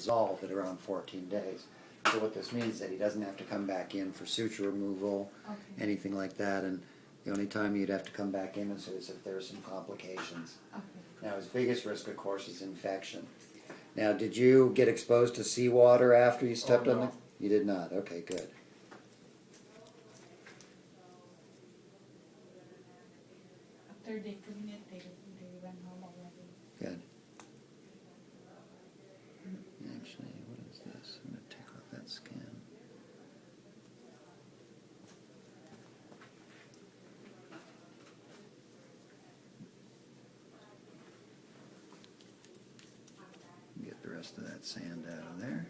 resolve at around 14 days. So what this means is that he doesn't have to come back in for suture removal, anything like that, and the only time you'd have to come back in is if there's some complications. Now his biggest risk, of course, is infection. Now, did you get exposed to seawater after you stepped on the... You did not. Okay, good. After they clean it, they went home already. Good. Actually, what is this? I'm going to take off that scan. Get the rest of that sand out of there.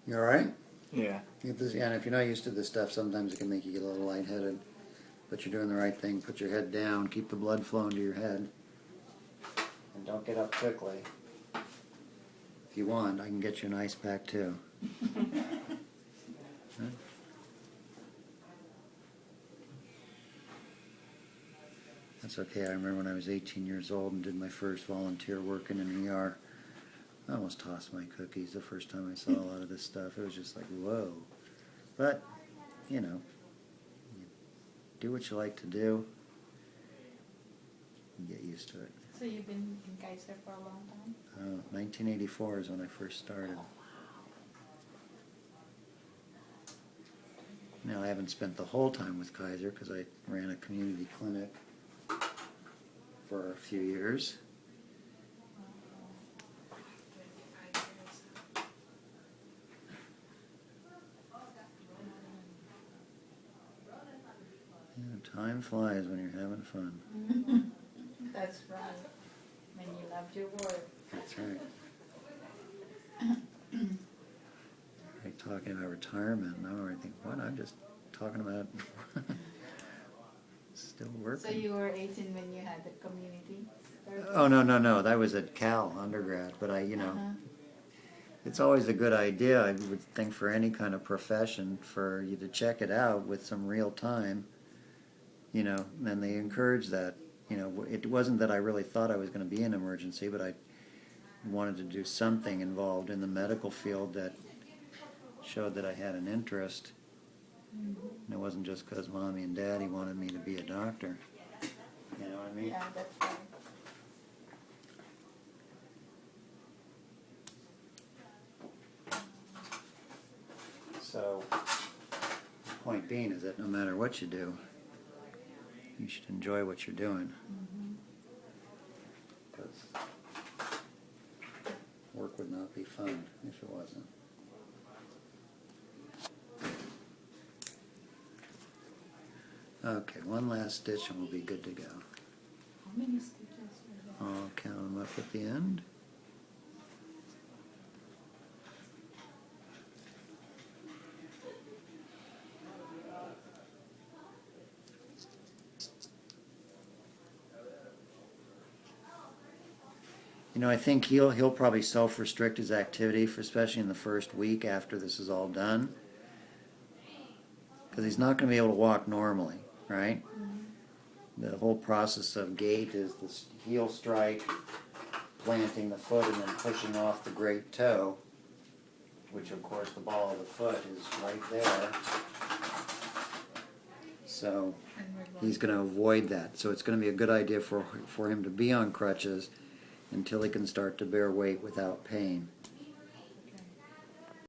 You all right? Yeah. And if you're not used to this stuff, sometimes it can make you get a little lightheaded. But you're doing the right thing. Put your head down. Keep the blood flowing to your head. And don't get up quickly. If you want, I can get you an ice pack too. Huh? That's okay. I remember when I was 18 years old and did my first volunteer work in an ER. I almost tossed my cookies the first time I saw a lot of this stuff. It was just like, whoa. But, you know, you do what you like to do and get used to it. So you've been in Kaiser for a long time? 1984 is when I first started. Now, I haven't spent the whole time with Kaiser because I ran a community clinic for a few years. Yeah, time flies when you're having fun. That's right. When you love your work. That's right. Like talking about retirement now, I think, what? I'm just talking about still working. So you were 18 when you had the community service? Oh, no. That was at Cal, undergrad. But it's always a good idea, I would think, for any kind of profession, for you to check it out with some real time, and they encourage that. It wasn't that I really thought I was going to be in emergency, but I wanted to do something involved in the medical field that showed that I had an interest. And it wasn't just because Mommy and Daddy wanted me to be a doctor. You know what I mean? Yeah, that's right. So, the point being is that no matter what you do, you should enjoy what you're doing. Because work would not be fun if it wasn't. Okay, one last stitch and we'll be good to go. How many stitches were there? I'll count them up at the end. You know, I think he'll probably self-restrict his activity, for especially in the first week after this is all done, because he's not going to be able to walk normally, right? The whole process of gait is the heel strike, planting the foot, and then pushing off the great toe, which of course the ball of the foot is right there. So And we're going he's going to avoid that. So it's going to be a good idea for him to be on crutches until he can start to bear weight without pain.